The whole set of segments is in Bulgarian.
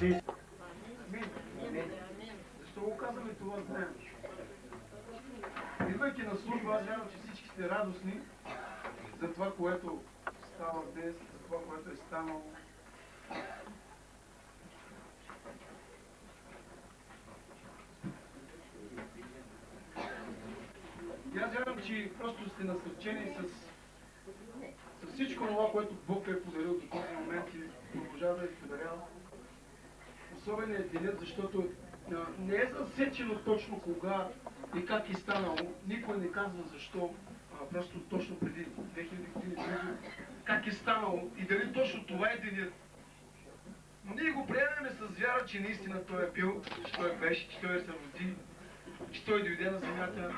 си. Защо го казваме това знаем? Идвайки на служба, аз вярвам, че всички сте радостни за това, което става днес, за това, което е станало. И аз вярвам, че просто сте насърчени с всичко това, което Бог е подарил до този момент и продължава да е подарял. Особено е денят, защото не е засечено точно кога и как е станало. Никой не казва защо, просто точно преди 2000 години близо, как е станало и дали точно това е денят. Но ние го приемаме с вяра, че наистина Той е бил, че Той беше, че Той се роди, че Той дойде на земята,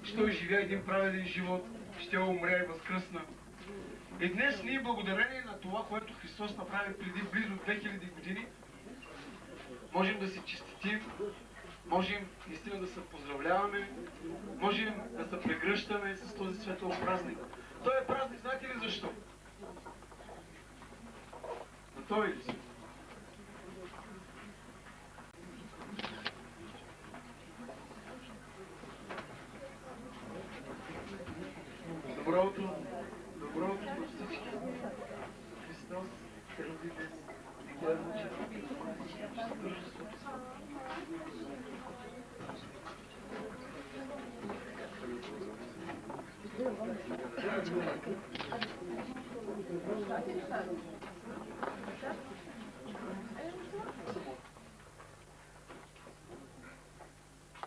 че Той живя един праведен живот, че Той умре и възкръсна. И днес ние, благодарение на това, което Христос направи преди близо 2000 години, можем да се честитим, можем наистина да се поздравляваме, можем да се прегръщаме с този светъл празник. Той е празник, знаете ли защо? Готови ли си? Добро утро на всички. Христос се роди днес. И Той е мъчен.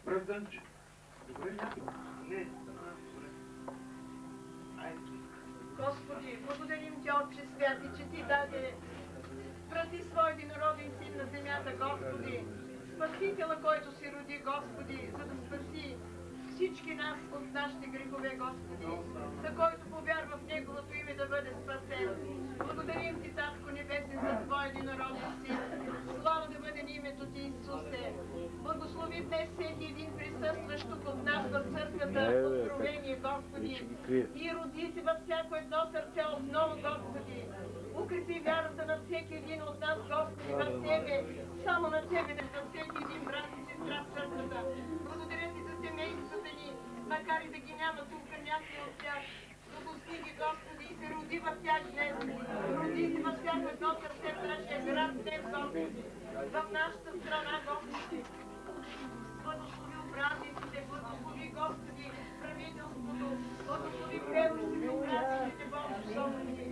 Правданче. Добре? Не. Господи, благодарим Ти, Отче Святи, че Ти даде прати Свой единороден Син на земята, Господи. Спасителя, който си роди, Господи, за да спаси всички нас от нашите грехове, Господи, за който повярва в Неговото име да бъде спасен. Благодарим Ти, Татко Небесен, за Твой единороден Син. Слава да бъде на името Ти, Исусе. Благослови днес всеки един присъстващ тук от нас в църквата, откровение, Господи. И роди се във всяко едно сърце отново, Господи. Укрепи вярата на всеки един от нас, Господи, в Тебе. Само на Тебе, за всеки един брат и сестра в църквата. Благодаря Ти за семействата ни, макар и да ги няма тук някой от тях. Благослови ги, Господи, и се роди в тях днес. Роди се във всяко едно сърце в нашия град днес, Господи. В нашата страна, Господи. Благослови управниците, благослови, Господи, правителството, благослови преводите, управниците, Господи.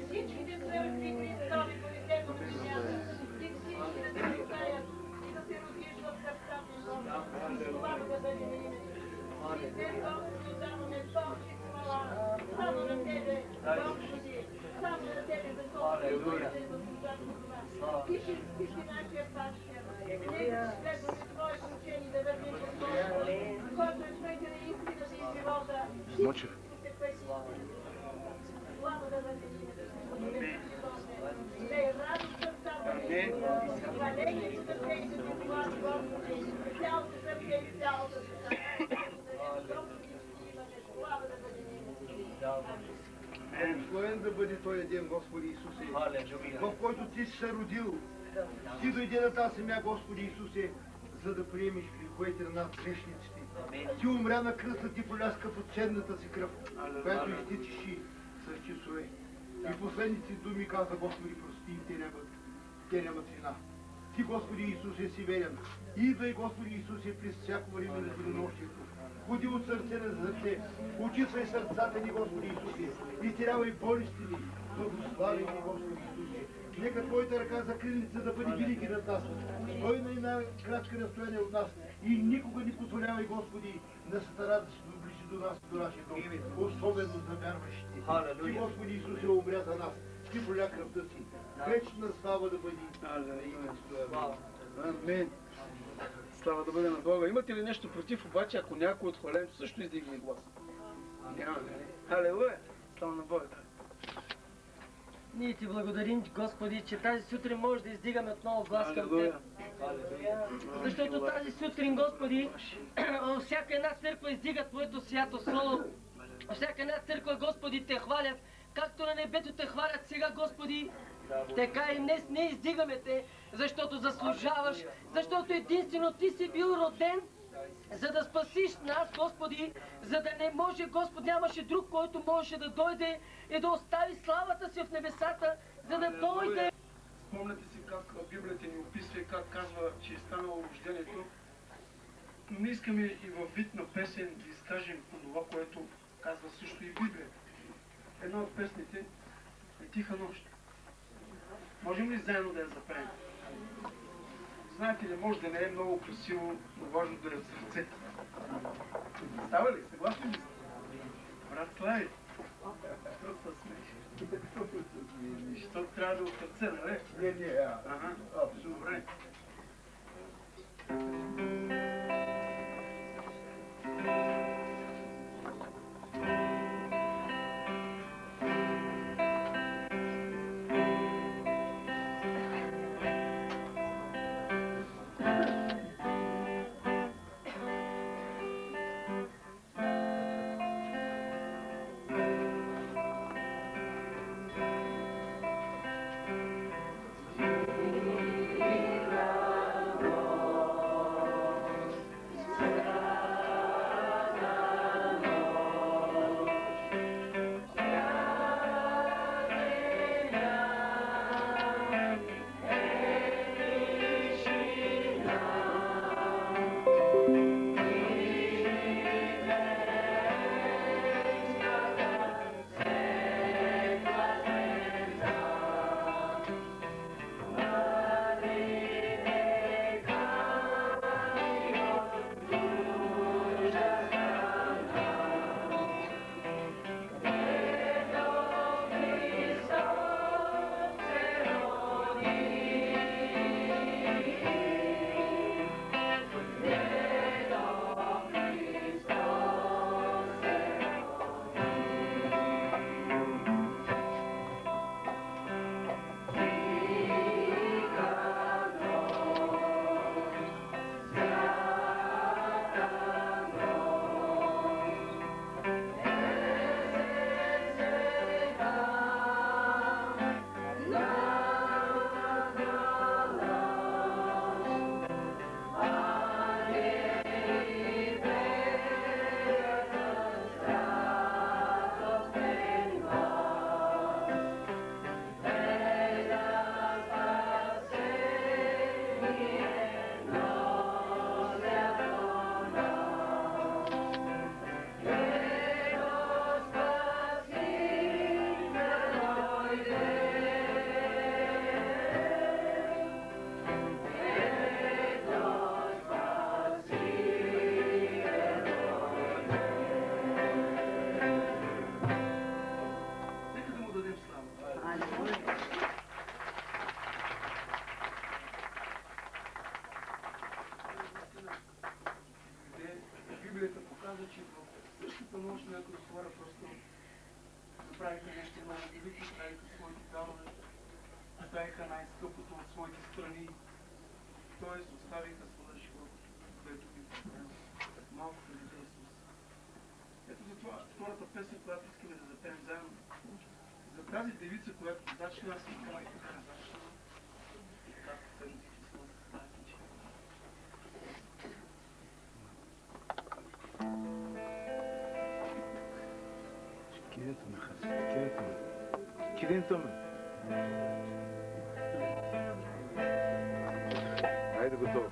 Всичките църкви Христови по лицето на земята и всички да се рождаят и да се родиш в сърцата, Господи. Слава да бъде на името. И днес, Господи, отдаваме Божи слава. Само на Тебе, Господи, само на Тебе, за Господи, за това. Ти си нашия пастир. Нека следваме Твоето учение да вървим по Твоето, който е пътя на истината и живота. Смочев. Слава да бъде на името. Да е радост в сърцата ни. Хваление и търпение за това, Господи. Цялото сърце и цялото сърце. Господи, имаме слава да бъде на името. Благословен да бъде Той ден, Господи Исусе, в който Ти си се родил. Ти дойде на тази земя, Господи Исусе, за да приемеш греховете на нас, грешниците. Ти умря на кръста, Ти поляска под ценната си кръв, която изтичаше с часове. И последните думи каза, Господи, прости им, те нямат вина. Ти, Господи Исусе, си верен. Идвай, Господи Исусе, през всяко време на денонощието. Ходи от сърце на сърце, очиствай сърцата ни, Господи Исусе, изтерявай болести ни, благослави ни, Господи Исусе. Нека Твоята ръка за крилница да бъде винаги над нас. Стой на една крачка разстояние от нас и никога не позволявай, Господи, на сатана да се доближи до нас, до нашия дом, особено за вярващите. Ти, Господи Исусе, умря за нас. Ти поля кръвта си. Вечна слава да бъде. Амин. Слава да бъде на Бога. Имате ли нещо против, обаче, ако някой от хвалението също издигне глас? Няма. Халелуя. Слава на Бога. Ние Ти благодарим, Господи, че тази сутрин може да издигаме отново глас към Теб. Защото тази сутрин, Господи, във всяка една църква издига Твоето свято слово. Във всяка една църква, Господи, Те хвалят, както на небето Те хвалят сега, Господи, Така и днес ние издигаме те, защото заслужаваш, защото единствено ти си бил роден, за да спасиш нас, Господи, за да не може, Господ, нямаше друг, който можеше да дойде и да остави славата си в небесата, за да дойде. Спомняте си как Библията ни описва и как казва, че е станало рождението. Но ние искаме и във вид на песен да изкажем това, което казва също и Библията. Една от песните е Тиха нощ. Можем ли заедно да я запеем? Знаете ли, може да не е много красиво, но важно да е в сърцето. Става ли? Съгласни ли сте? Брат Слави, що се смееш? Защото трябва да е от сърце, нали? Не, Ага, абсолютно. добре. Библията показва, че в същата нощ някои хора просто направиха нещо най-велико, правиха своите дарове, оставиха най-скъпото от своите страни, т.е. оставиха своя живот, което би показва малко преди Исус. Ето затова втората песен, която искаме да запеем заедно, за тази девица, която зачна, аз и така зачна, и как следното число с тази тича. Кидентаме. Хайде, готово.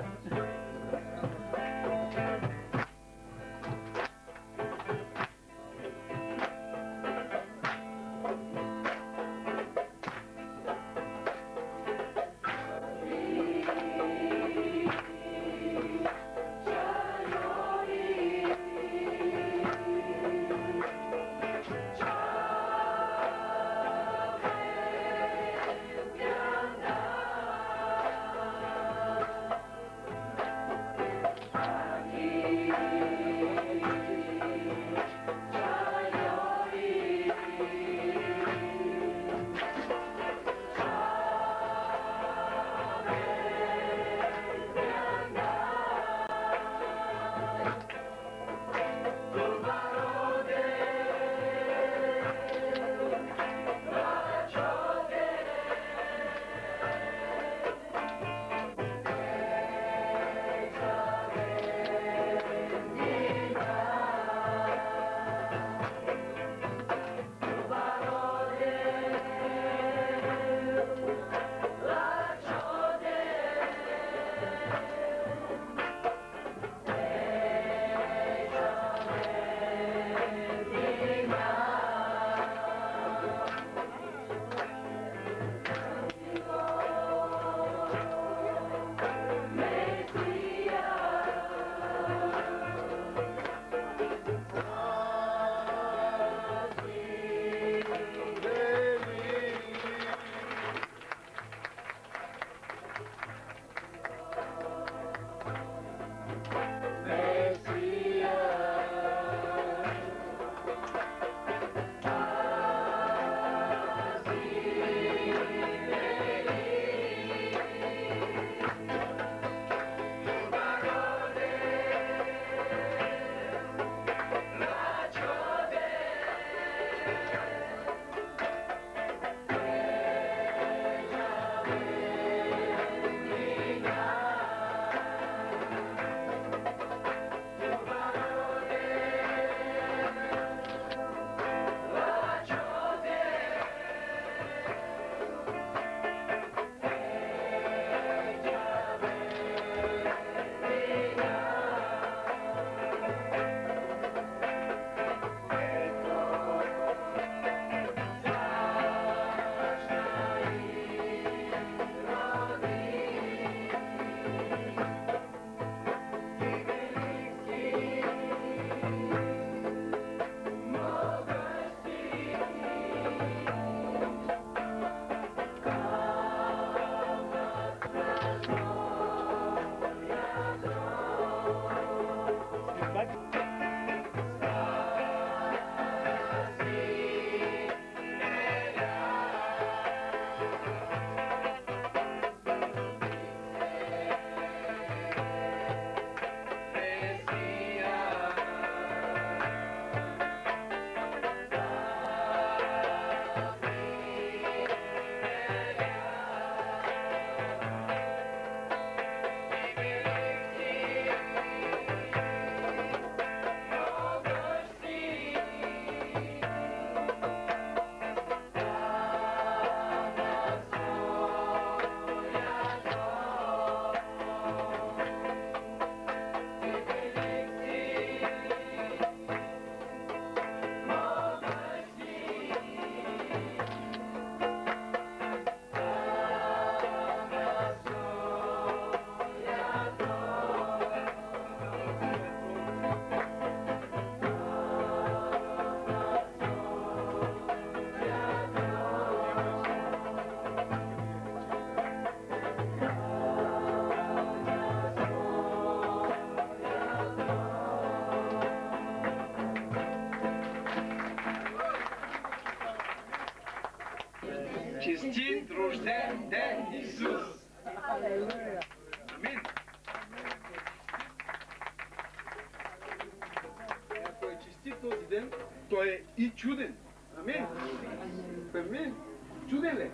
Чуден ли?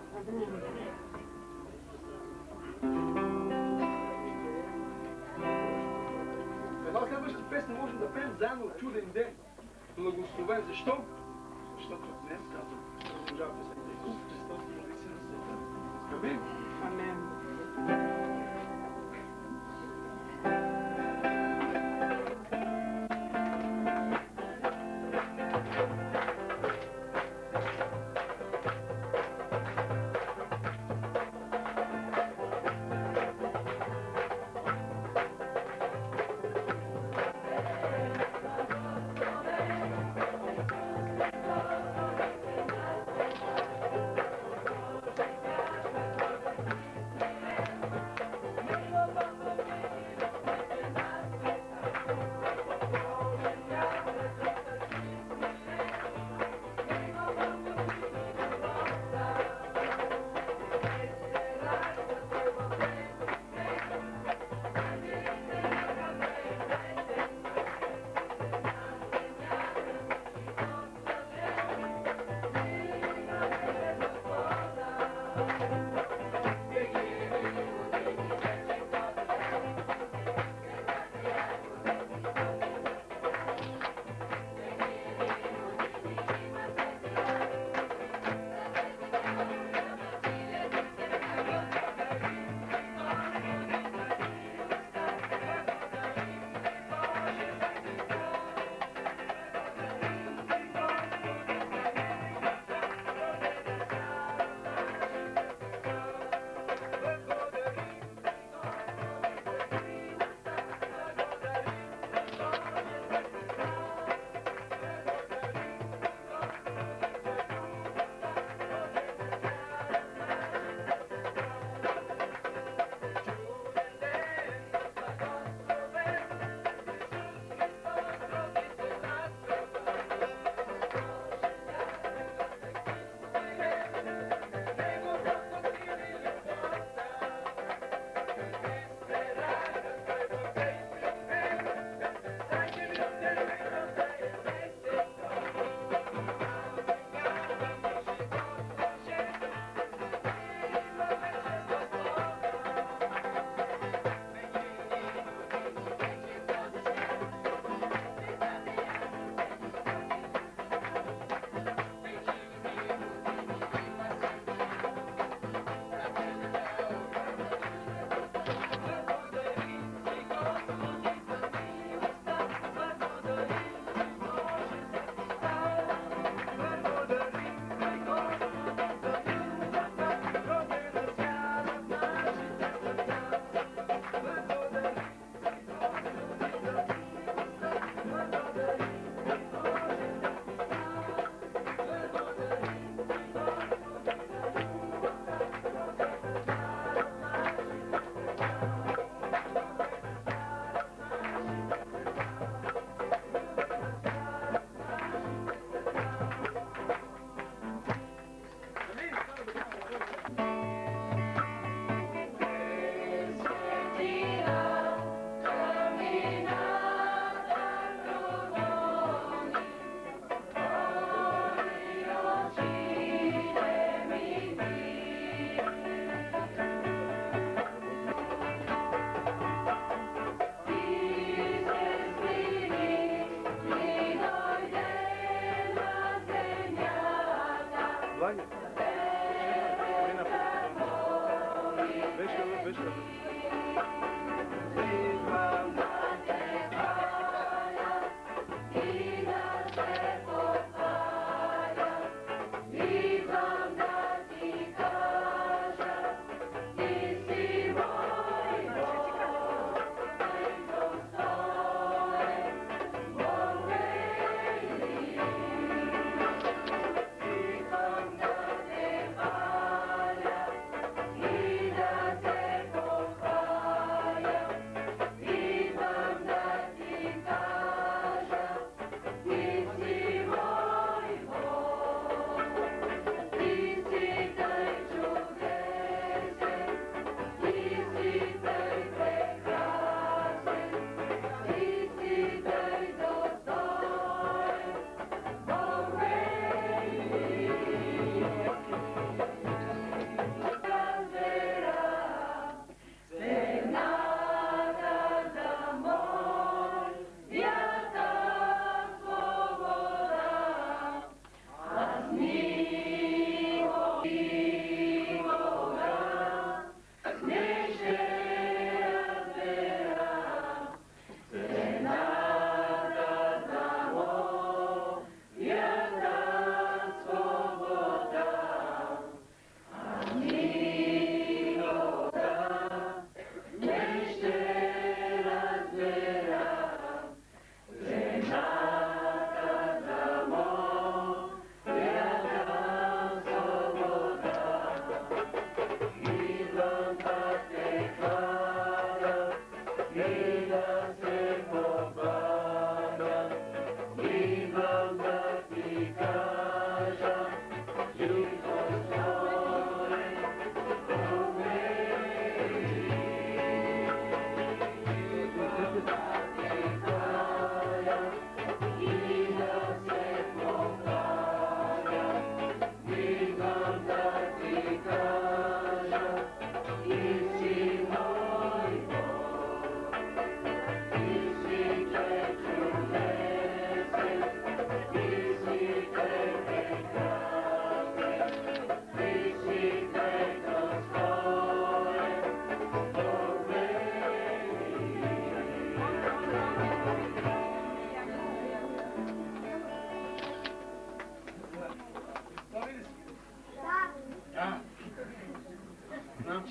Една следваща песен можем да пеем заедно чуден ден. Благословен. Защо? Защото днес казвам, продължава песента. Исус Христос роди се на света. Амин. Амен.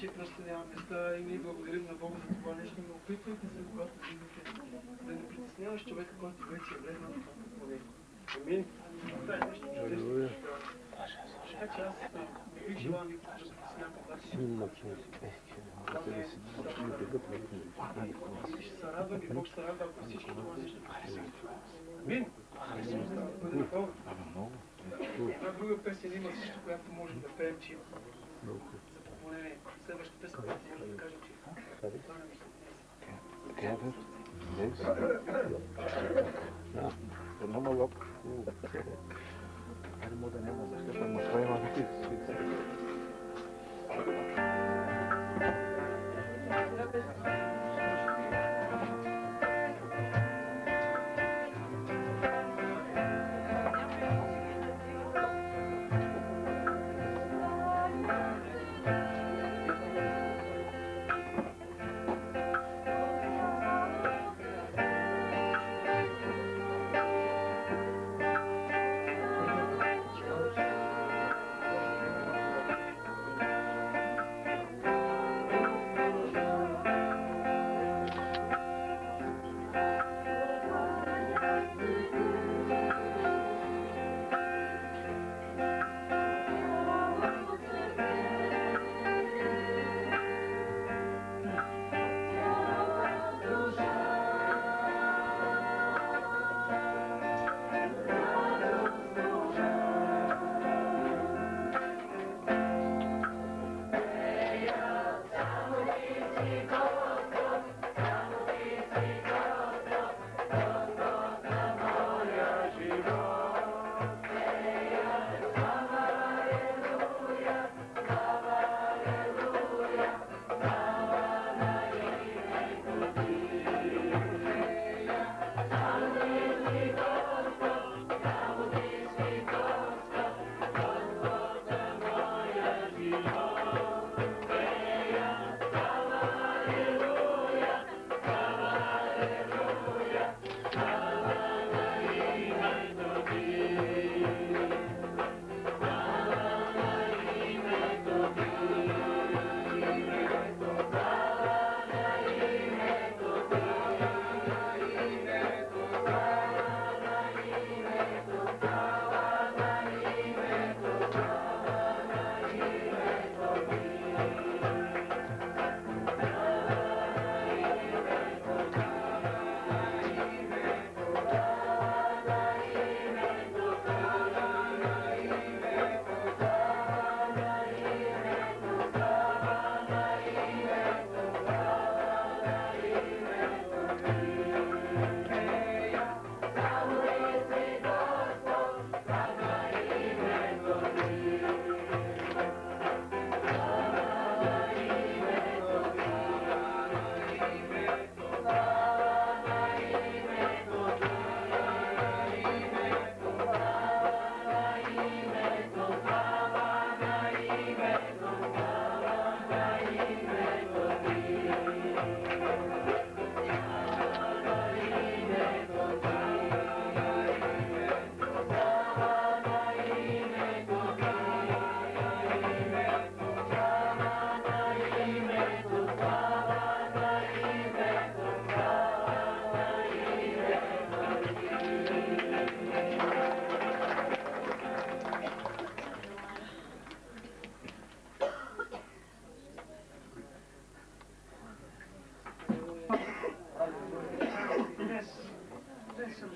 че престоява места и ние благодарим на Бога за това нещо, но опитвайте се, когато влизате, да не притесняваш човека, който вече е влезнал в това положение. Амин. Това е нещо чудесно. Така че аз не бих желал никога да притеснявам, когато ще се радвам и Бог се радва, ако всички това нещо притеснявам. Амин. Една друга песен има също, която може да пеем, че за поклонение. Следващата песен, която може да кажем, че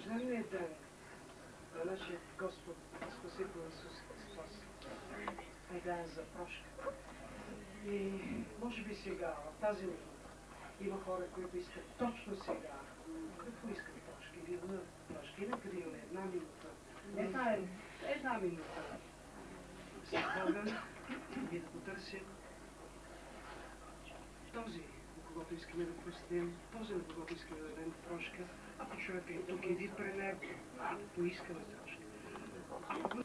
рождения ден на нашия Господ Спасител Исус Христос е ден за прошка. И може би сега, в тази минута, има хора, които искат точно сега. Какво искат прошки? Или да прошки? Нека да имаме една минута. Една минута. С Бога и да потърсим този, на когото искаме да простим, този, на когото искаме да дадем прошка. Ако човек е тук, иди при него, поискаме прошка. Ако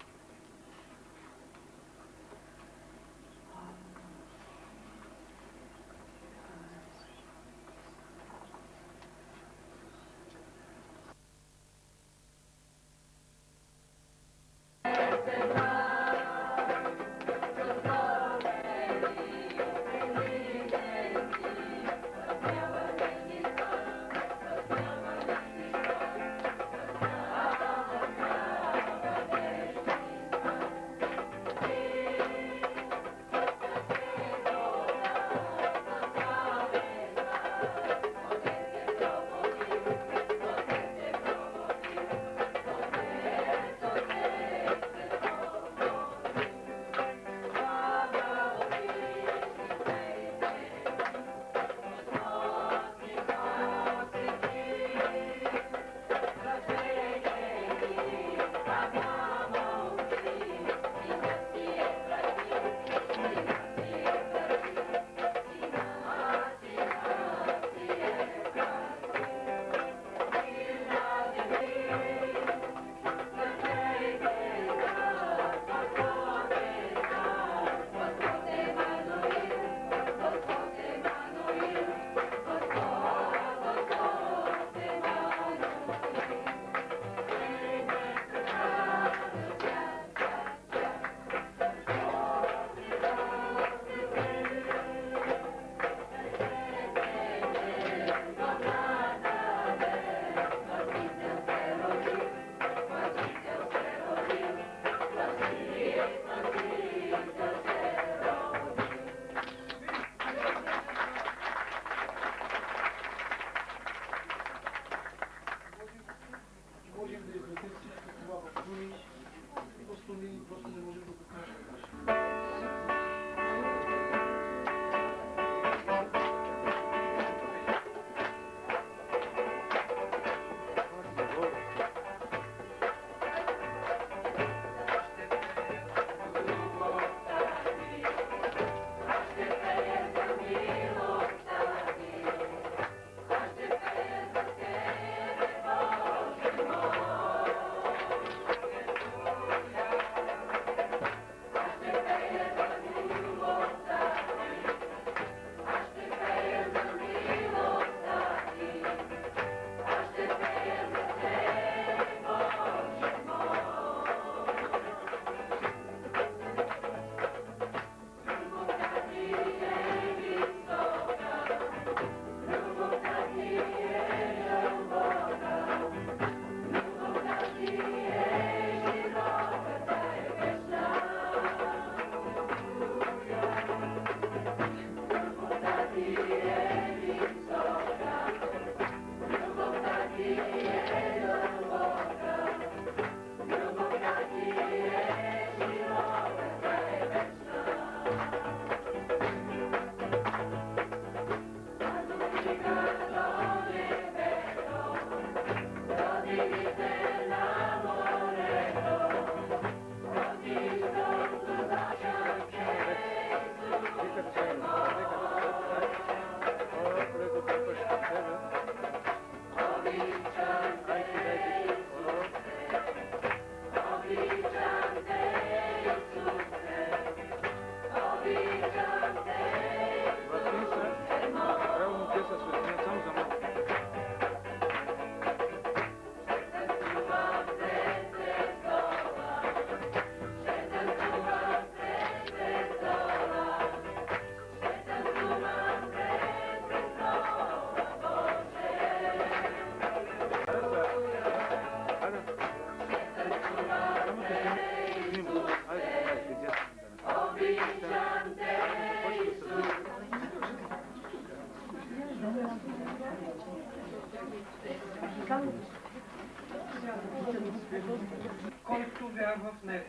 Който вярва в Него,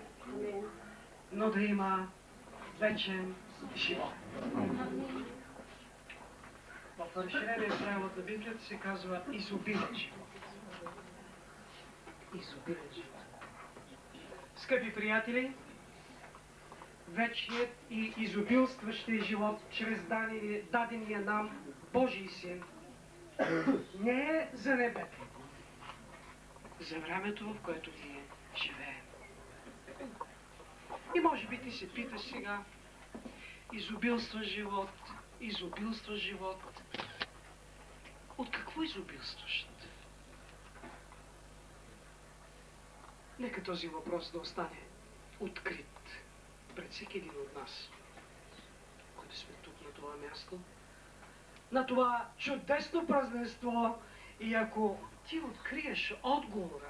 но да има вечен живот. В разширение превод на Библията се казва изобилен живот. Изобилен живот. Скъпи приятели, вечният и изобилстващия живот чрез дадения нам Божий Син не е за небето, за времето, в което ние живеем. И може би ти се питаш сега, изобилства живот, изобилства живот. От какво изобилстващ? Нека този въпрос да остане открит пред всеки един от нас, които сме тук на това място, на това чудесно празненство. И ако ти откриеш отговора,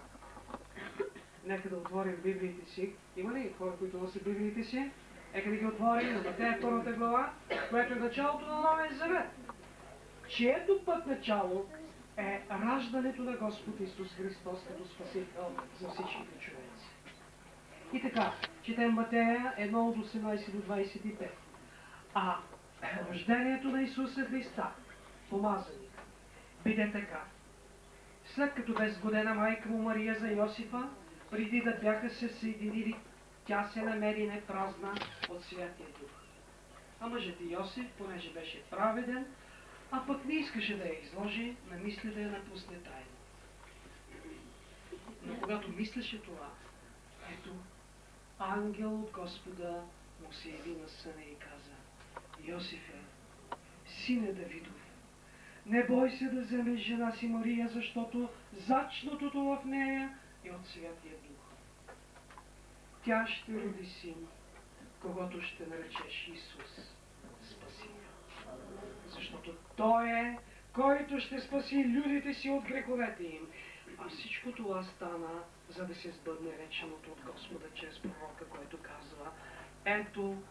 нека да отворим Библиите си. Има ли хора, които носят Библиите си? Нека да ги отворим на Матея 2 глава, което е началото на Новия Завет, чието път начало е раждането на Господ Исус Христос като Спасител за всичките човеци. И така, четем Матея 1 от 18 до 25. А рождението на Исуса Христа, помазаник, биде така. След като бе сгодена майка му Мария за Йосифа, преди да бяха се съединили, тя се намери непразна от Святия Дух. А мъжът Йосиф, понеже беше праведен, а пък не искаше да я изложи, намисли да я напусне тайно. Но когато мислеше това, ето, ангел от Господа му се яви на съня и каза: Йосифе, сине Давидов, не бой се да вземеш жена си Мария, защото зачнатото в нея е от Святия Дух. Тя ще роди син, когото ще наречеш Исус, Спасител. Защото Той е, който ще спаси людите си от греховете им. А всичко това стана, за да се сбъдне реченото от Господа чрез пророка, който казва: ето,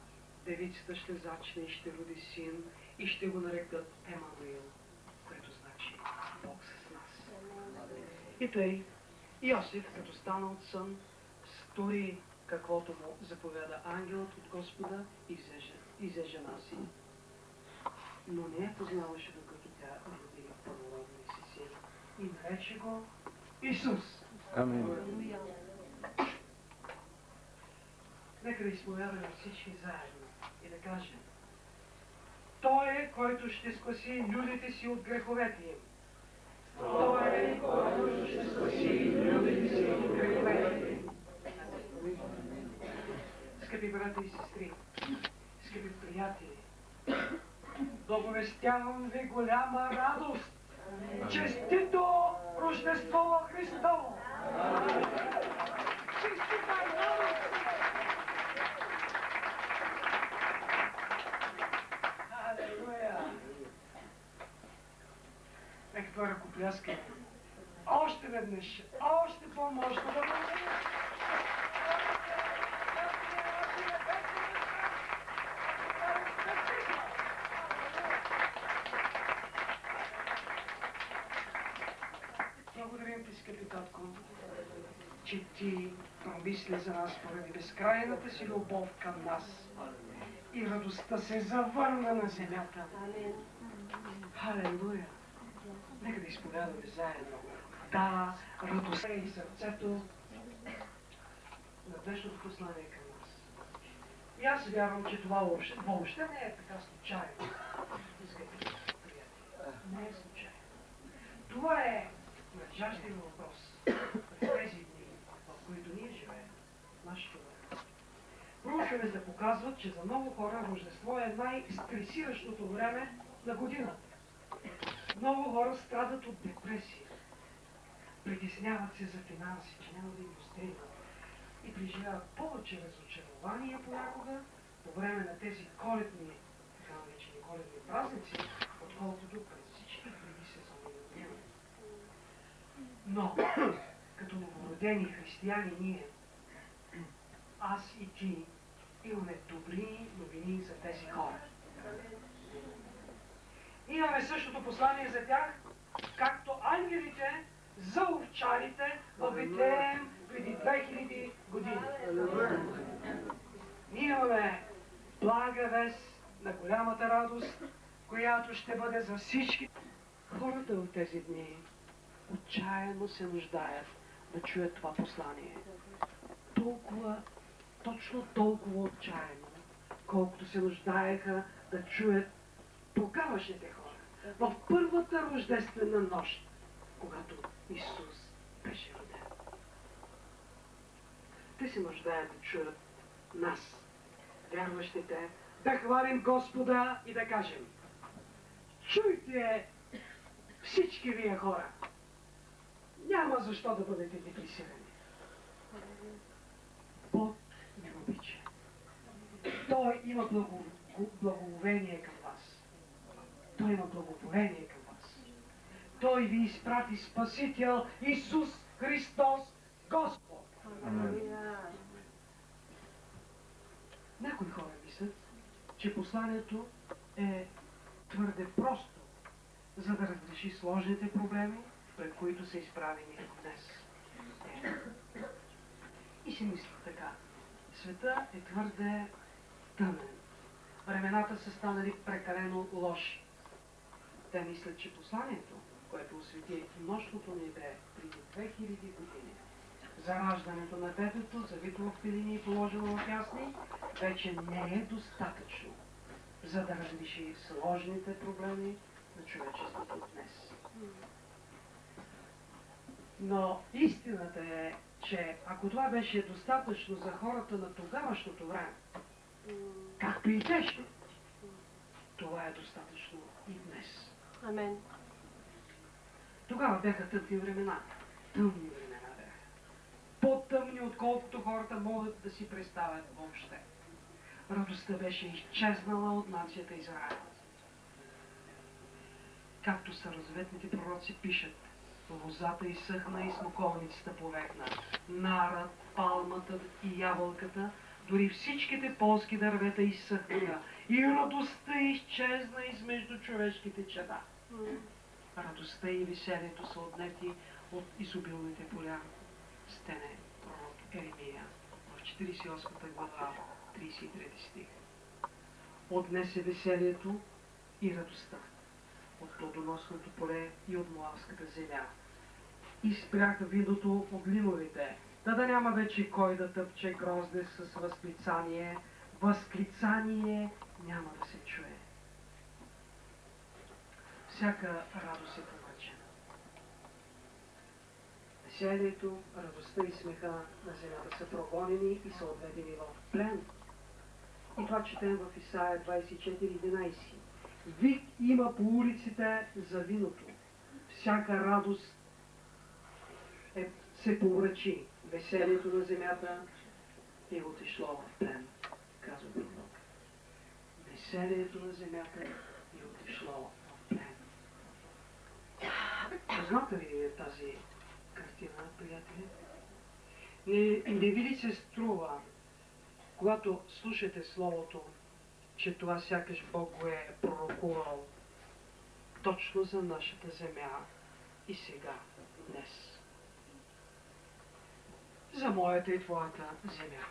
девицата ще зачне и ще роди син и ще го нарекат Емануил, което значи Бог с нас. И тъй, Йосиф, като стана от сън, стори каквото му заповяда ангелът от Господа и взе жена си. Но не я познаваше, докато тя роди първородния си син и нарече го Исус. Амин. Нека да изповядаме всички заедно и да кажем: Той е, който ще спаси людите си от греховете им. Той е, който ще спаси людите си от греховете им. Скъпи брати и сестри, скъпи приятели, благовестявам ви голяма радост! Честито Рождество Христово! Честита радост! Алелуя! Нека това ръкопляскане още веднъж, още по-мощно да благодарим! Благодарим ти, скъпи татко, че ти промисли за нас поради безкрайната си любов към нас и радостта се завърна на земята. Халелуя! Нека да изповядаме заедно. Да, радостта и сърцето на днешното послание към нас. И аз вярвам, че това въобще не е така случайно. Скъпи приятели, не е случайно. Това е належащия въпрос през тези дни, в които ние живеем, нашето време. Проучванията показват, че за много хора Рождество е най-стресиращото време на годината. Много хора страдат от депресия, притесняват се за финанси, че няма да им достигнат и преживяват повече разочарования понякога по време на тези коледни, така наречени коледни празници, отколкото през всички преди сезони на годината. Но, като новородени християни ние, аз и ти, имаме добри новини за тези хора. Имаме същото послание за тях, както ангелите за овчарите в Витлеем преди 2000 години. Ние имаме блага вест на голямата радост, която ще бъде за всички. Хората в тези дни отчаяно се нуждаят да чуят това послание. Точно толкова отчаяно, колкото се нуждаеха да чуят тогавашните хора в първата рождествена нощ, когато Исус беше роден. Те се нуждаят да чуят нас, вярващите, да хвалим Господа и да кажем: чуйте, всички вие хора, няма защо да бъдете депресирани. Бог ви обича. Той има благоволение към вас. Той има благоволение към вас. Той ви изпрати Спасител Исус Христос Господ. Някои хора мислят, че посланието е твърде просто, за да разреши сложните проблеми, пред които са изправени днес. И си мислят така: света е твърде тъмен. Времената са станали прекалено лоши. Те мислят, че посланието, което освети нощното небе преди 2000 години, за раждането на детето, завито в пелини и положено в ясни, вече не е достатъчно, за да разреши сложните проблеми на човечеството днес. Но истината е, че ако това беше достатъчно за хората на тогавашното време, както и днешно, това е достатъчно и днес. Амен. Тогава бяха тъмни времена. Тъмни времена бяха. По-тъмни, отколкото хората могат да си представят въобще. Радостта беше изчезнала от нацията Израел. Както старозаветните пророци пишат: лозата изсъхна и смоковницата повекна. Нарът, палмата и ябълката, дори всичките полски дървета изсъхнаха и радостта изчезна измежду човешките чада. Радостта и веселието са отнети от изобилните поля. Стене пророк Еремия в 48 глава, 33 стих. Отнесе веселието и радостта от плодоносното поле и от Моавската земя. И спряха виното от линовите, да няма вече кой да тъпче грозде с възклицание. Възклицание няма да се чуе. Всяка радост е помрачена. Веселието, радостта и смеха на земята са прогонени и са отведени в плен. И това четем в Исаия 24:11. Вик има по улиците за виното. Всяка радост се помрачи. Веселието на земята е отишло в плен, казва пророк. Веселието на земята е отишло в плен. Позната ли е тази картина, приятели? Не ви ли се струва, когато слушате Словото, че това сякаш Бог го е пророкувал точно за нашата земя и сега, днес? За моята и твоята земя.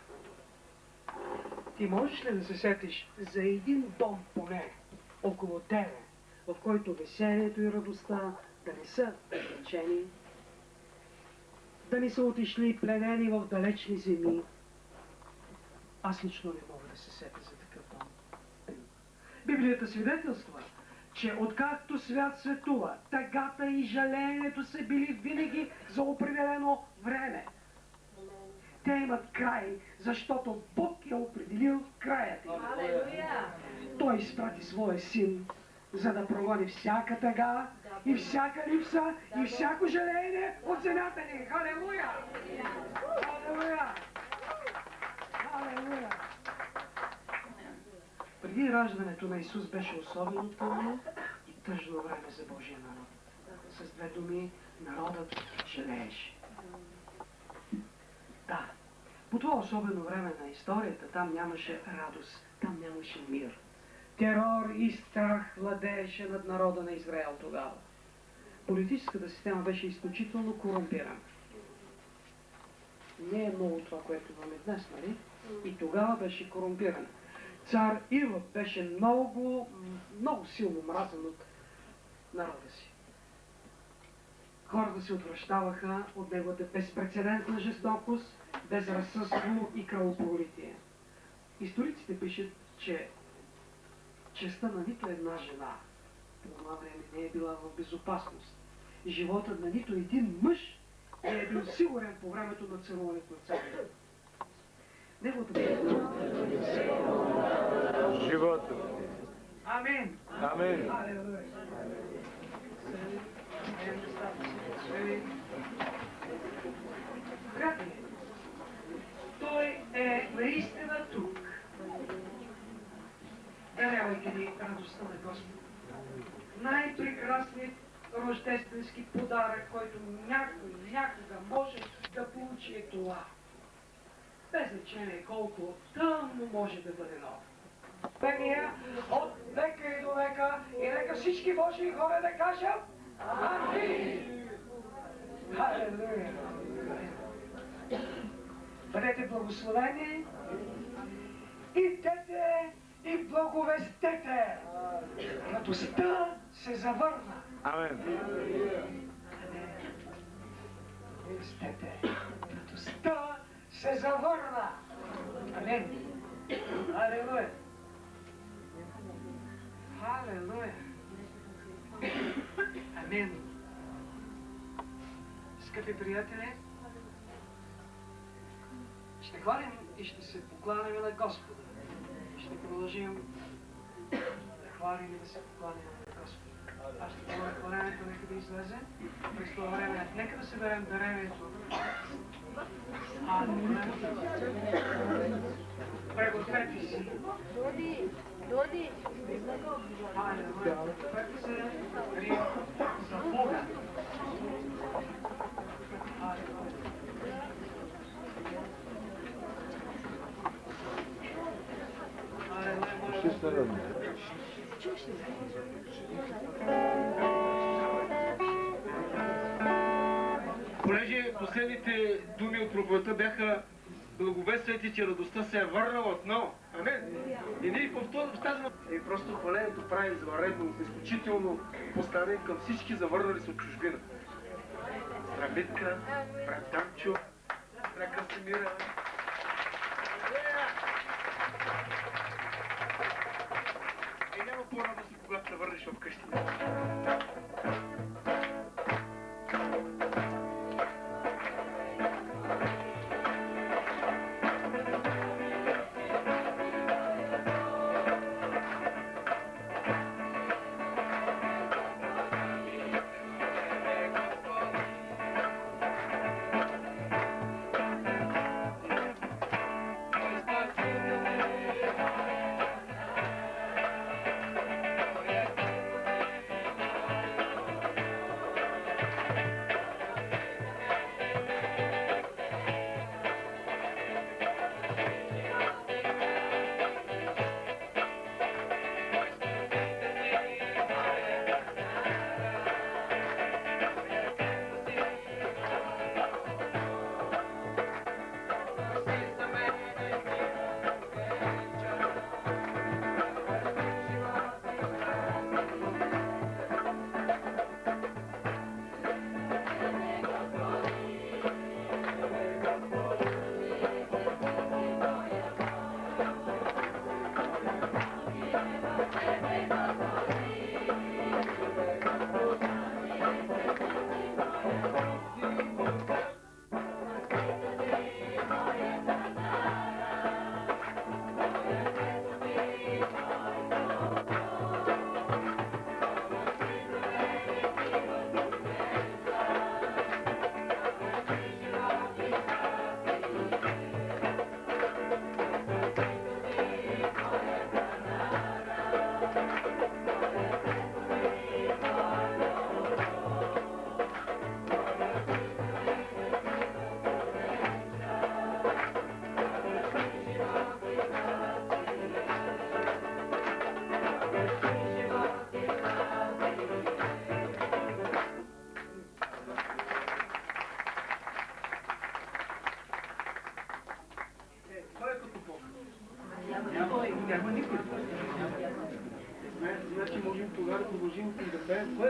Ти можеш ли да се сетиш за един дом поне около тебе, в който веселието и радостта да не са отречени, да не са отишли пленени в далечни земи? Аз лично не мога да се сетя за такъв дом. Библията свидетелства, че откакто свят светува, тъгата и жалеенето са били винаги за определено време. Те имат край, защото Бог е определил краят им. Той изпрати своя син, за да прогони всяка тъга и всяка липса и всяко жалеене от земята ни. Халелуя! Халелуя! Халелуя! Преди раждането на Исус беше особено тъмно и тъжно време за Божия народ. С две думи, народът жалееше. Да, по това особено време на историята там нямаше радост, там нямаше мир. Терор и страх владееше над народа на Израел тогава. Политическата система беше изключително корумпирана. Не е много това, което имаме днес, нали? И тогава беше корумпирана. Цар Ирод беше много силно мразен от народа си. Хората се отвръщаваха от неговата безпрецедентна жестокост, безразсъдство и кръвопролитие. Историците пишат, че честта на нито една жена по това време не е била в безопасност. Животът на нито един мъж не е бил сигурен по времето на царуването на царя. Неговото Живота. Амин. Амин. Алелуя. Приятели, той е наистина тук. Дарявайте ни радостта на Господа. Най-прекрасният рождественски подарък, който някой някога може да получи е това. Без значение колко тъмно може да бъде ново. Пения от века и до века и нека всички Божии хора да кажат Амин! Халелуя! Бъдете благословени, идете и благовестете! Радостта се завърна! Амен. Благовестете! Радостта се завърна! Амин! Халелуя! Халелуя! Амин! Скъпи приятели, ще хвалим и ще се покланяме на Господа. Ще продължим да хвалим и да се покланяме на Господа. Аз ще помоля хвалянето, нека да излезе. През това време, нека да съберем дарението. Прегответе си. Доди. Прегответе се за Бога. Понеже последните думи от проповедта бяха благовествайте, че радостта се е върнала отново. Амен. И ние в тази и просто хвалението прави извънредно, изключително послание към всички завърнали се от чужбина. Здравитка, брат Данчо, брат Красимира. И няма по-радостно, когато се върнеш вкъщи.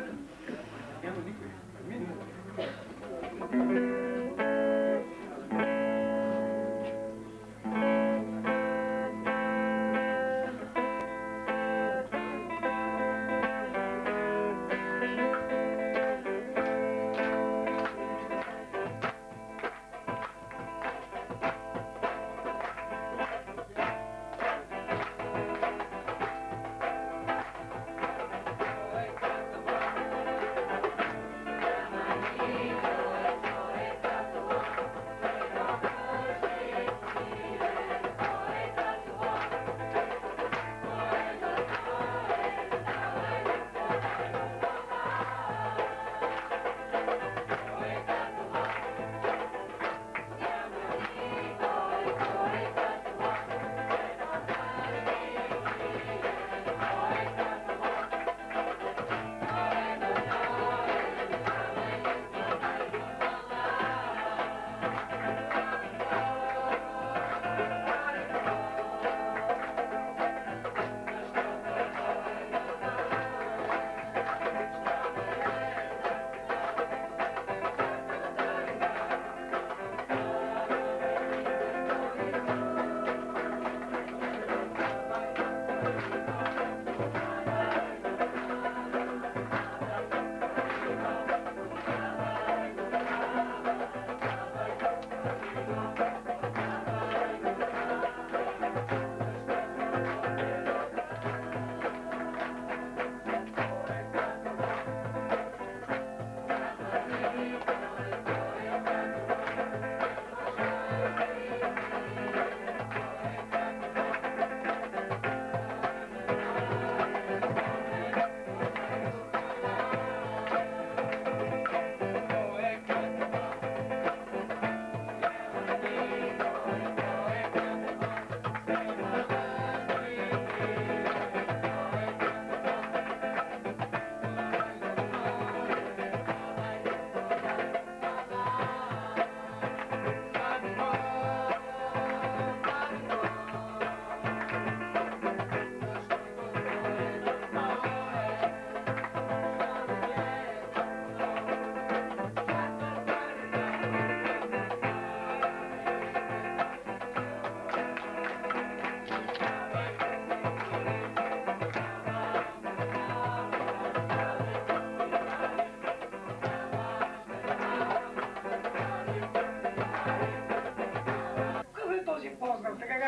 Елеметър. Няма никой. Амин.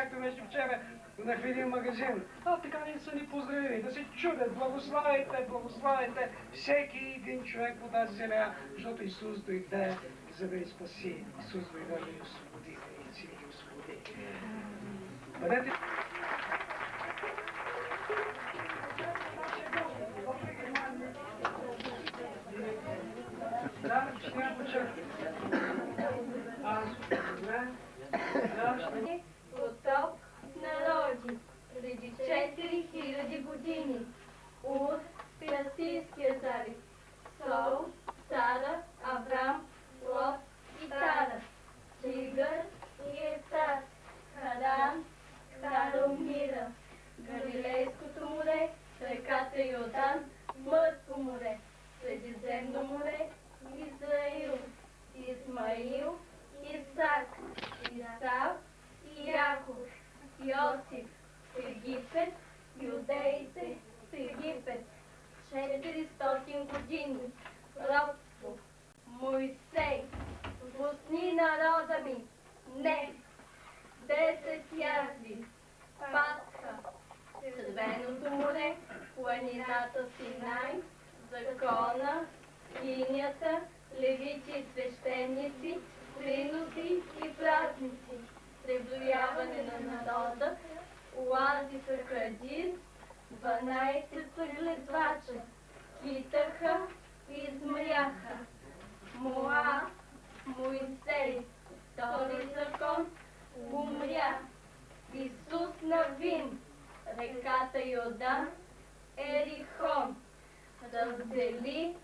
както беше вчера в един магазин. А така не са ни поздравили, да се чудят, благославяйте, благославяйте всеки един човек по тази земя, защото Исус дойде, за да ни спаси. Исус дойде да ни освободи, да ни цели ги освободи. Бъдете... Да, ще няма почакай. Потоп народи преди 4000 години от Персийския залив. Сол, Сара, Аврам, Лот и Тара, Тигър и Ефрат, Харан, Харомира, Галилейското море, реката Йордан, Мъртво море, Средиземно море, Израил, Исмаил, Исак, Исав и Яков, Йосиф в Египет, юдеите в Египет, 400 години, робство, Моисей, пусни народа ми, не, 10 язви, Пасха, Червеното море, планината Синай, закона, скинята, левити и свещеници, приноси и празници, преброяване на народа, оази в Хадис, 12 прегледвача, хитаха и измряха. Моа, Моисей, втори закон, умря. Исус Навин, реката Йордан, Ерихон, раздели,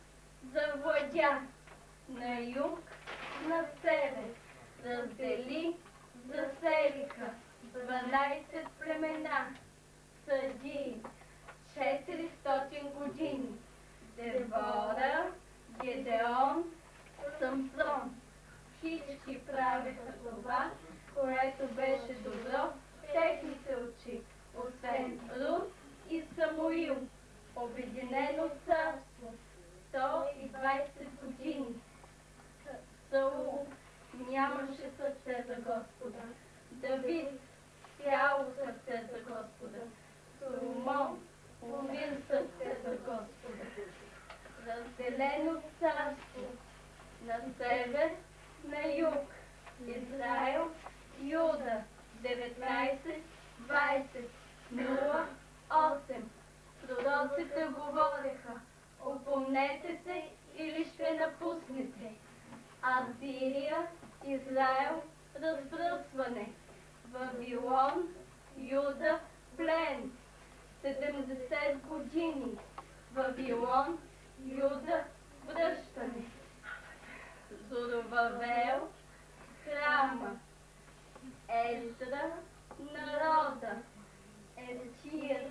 завладя, на юг, на север, раздели, заселиха, 12 племена, съдии, 400 години, Девора, Гедеон, Самсон. Всички правеха това, което беше добро в техните очи, освен Рут и Самуил, Обединено царство, 120 години. Саул нямаше сърце за Господа, Давид цяло сърце за Господа, Соломон половин сърце за Господа. Разделено царство на север, на юг, Израел, Юда, 19, 20, 0, 8. Пророците говореха, опомнете се или ще напуснете. Асирия, Израел, разбръсване. Вавилон, Юда, плен. 70 години. Вавилон, Юда, връщане. Зоровавел, храма. Ездра, народа. Езкир,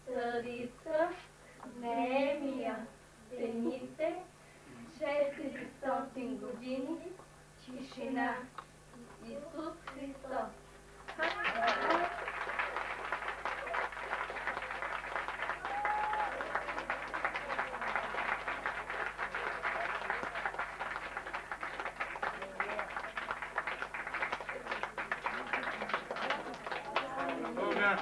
царица. Неемия, стените. 400 години. Тишина. Исус Христос. Бога!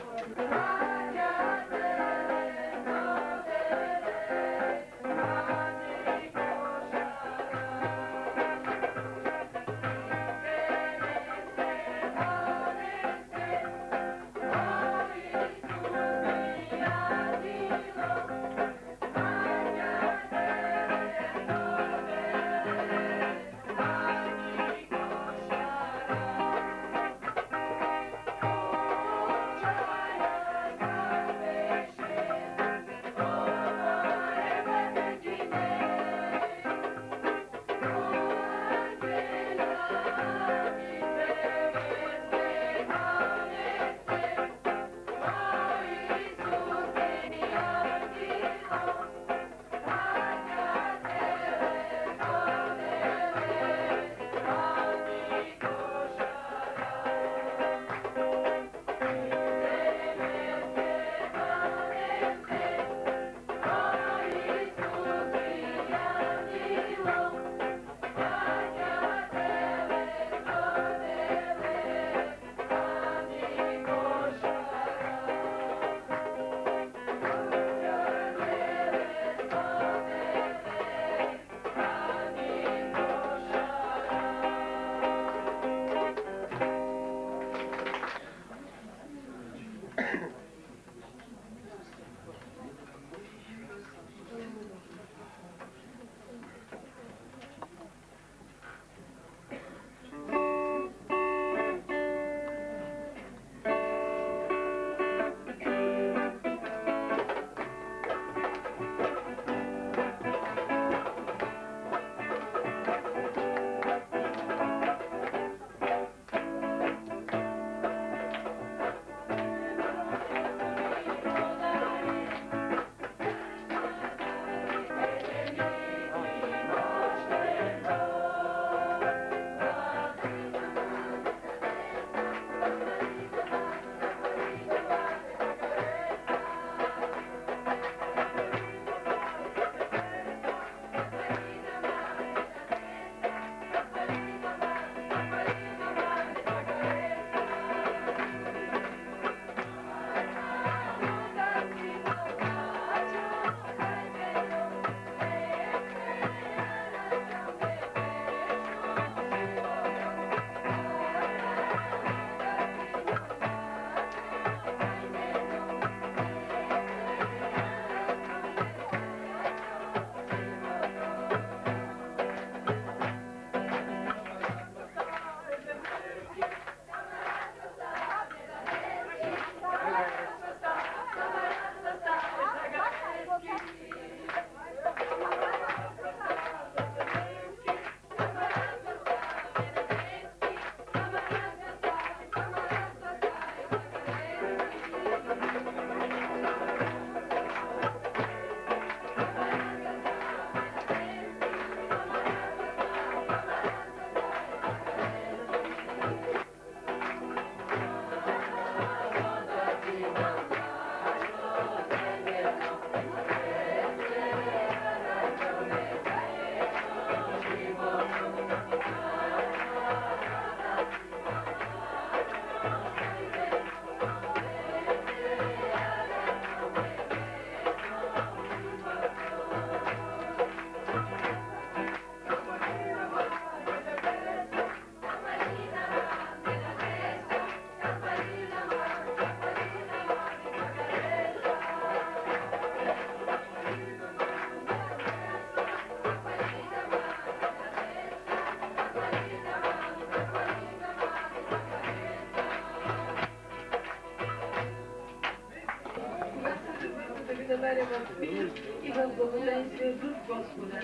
живеем в мир и в благоденствие в Господа.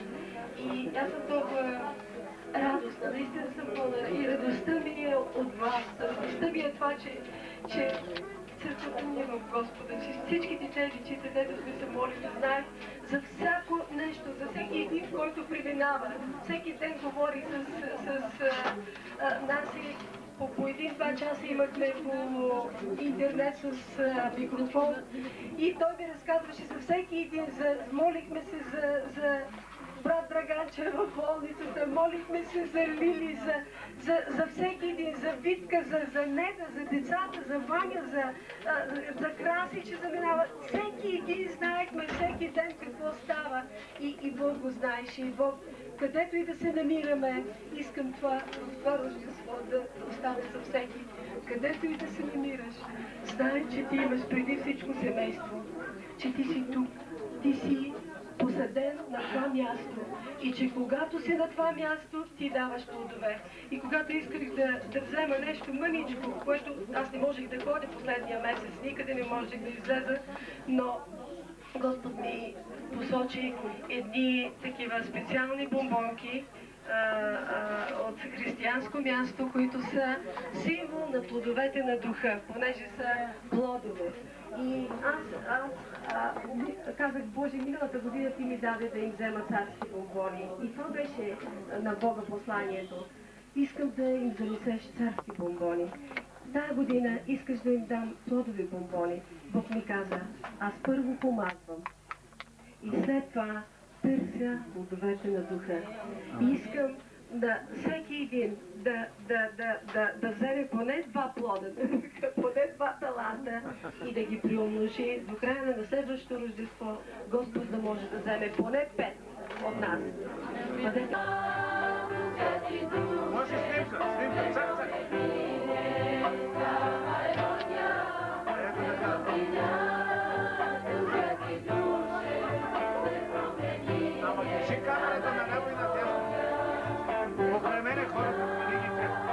И аз съм толкова радостна, наистина съм пълна. И радостта ми е от вас. Радостта ми е това, че църквата ни е в Господа. Че всичките тези, чите, дето сме се молили, знаят за всяко нещо, за всеки един, който преминава. Всеки ден говори с нас и по един-два часа имахме по интернет с микрофон и той ми разказваше за всеки един, молихме се за брат Драганче в болницата, молихме се за Лили, за всеки един, за Витка, за Неда, за децата, за Ваня, за Краси, че заминава. Всеки един знаехме всеки ден какво става и Бог го знаеше. И Бог, където и да се намираме, искам това Рождество да остане за всеки. Където и да се намираш, знай, че ти имаш преди всичко семейство, че ти си тук, ти си посаден на това място и че когато си на това място, ти даваш плодове. И когато исках да взема нещо мъничко, което аз не можех да ходя последния месец, никъде не можех да излеза, но Господ ми посочи едни такива специални бомбонки от християнско място, които са символ на плодовете на духа, понеже са плодове. И аз казах, Боже, миналата година ти ми даде да им взема царски бомбони. И това беше на Бога посланието. Искам да им занесеш царски бомбони. Тая година искаш да им дам плодови бомбони. Бог ми каза, аз първо помазвам. И след това търся плодовете на духа. И искам да всеки един да вземе поне 2 плода, поне 2 таланта и да ги приумножи до края на следващото Рождество. Господ да може да вземе поне 5 от нас. Може снимка, цак, цак. Ето така. Ама кажи камерата наляво и надясно. Покрай мене хората, не ги трябва.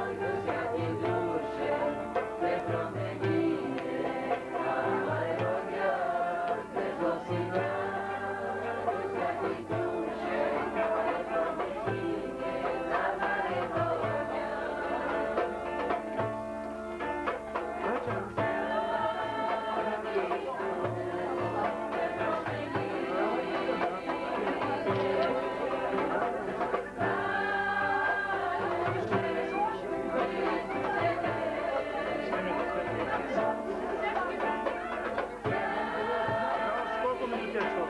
Сколько минут часов?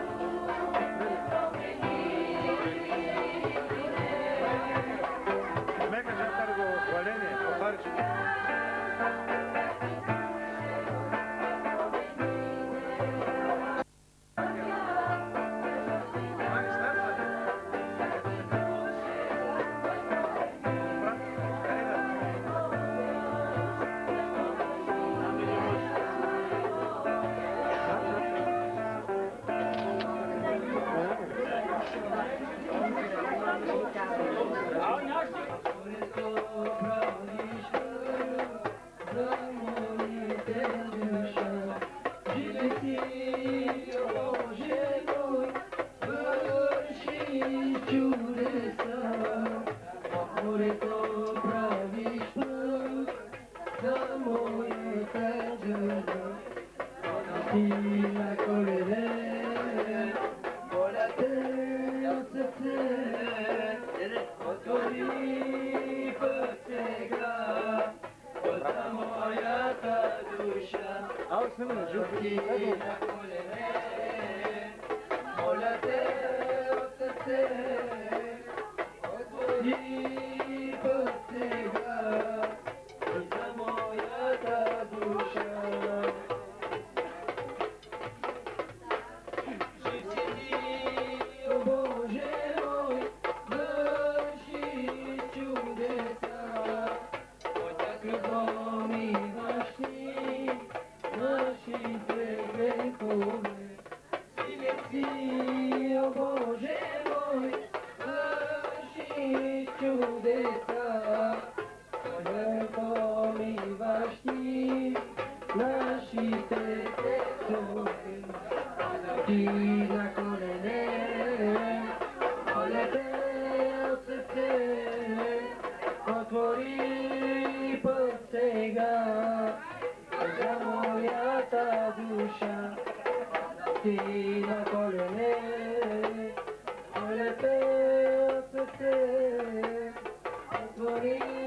Мека жертар го хваление, похарчено. се отвори